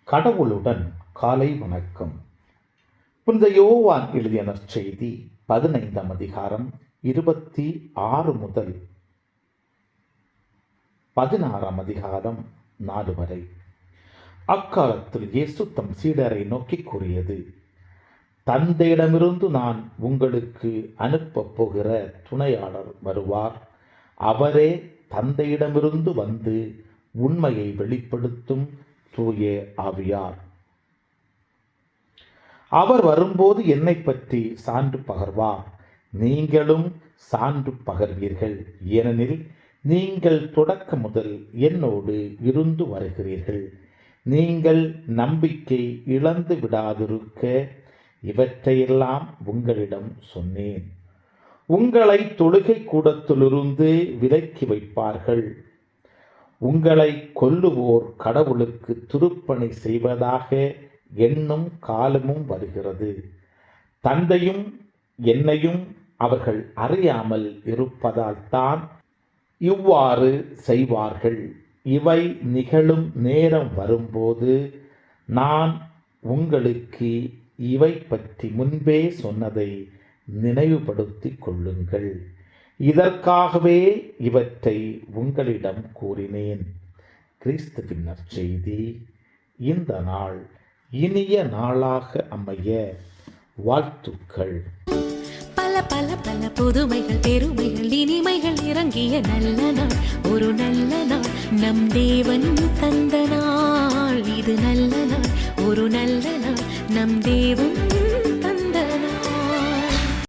கடவுளுடன் காலை வணக்கம். புனித யோவான் எழுதிய நற்செய்தி 15ஆம் அதிகாரம் 26 முதல் 16ஆம் அதிகாரம் 4 வரை. அக்காலத்தில் இயேசு தம் சீடரை நோக்கி கூறியது: தந்தையிடமிருந்து நான் உங்களுக்கு அனுப்பப் போகிற துணையாளர் வருவார். அவரே தந்தையிடமிருந்து வந்து உண்மையை வெளிப்படுத்தும் தூய ஆவியார். அவர் வரும்போது என்னை பற்றி சான்று பகர்வார். நீங்களும் சான்று பகர்வீர்கள், ஏனெனில் நீங்கள் தொடக்க முதல் என்னோடு இருந்து வருகிறீர்கள். நீங்கள் நம்பிக்கை இழந்து விடாதிருக்க இவற்றையெல்லாம் உங்களிடம் சொன்னேன். உங்களை தொழுகை கூடத்திலிருந்து விலக்கி வைப்பார்கள். உங்களை கொல்லுவோர் கடவுளுக்கு திருப்பணி செய்வதாக எண்ணும் காலமும் வருகிறது. தந்தையும் என்னையும் அவர்கள் அறியாமல் இருப்பதால் தான் இவ்வாறு செய்வார்கள். இவை நிகழும் நேரம் வரும்போது நான் உங்களுக்கு இவை பற்றி முன்பே சொன்னதை நினைவுபடுத்திக் கொள்ளுங்கள். இதற்காகவே இவற்றை உங்களிடம் கூறினேன். கிறிஸ்துவின் நற்செய்தி. இந்த நாள் இனிய நாளாக அமைய வாழ்த்துக்கள். பல பல பல புதுமைகள், பெருமைகள், இனிமைகள் இறங்கிய நல்ல நாள், ஒரு நல்ல நாள், நம் தேவன் தந்த நாள். இது நல்ல நாள், ஒரு நல்ல நாள், நம் தேவன்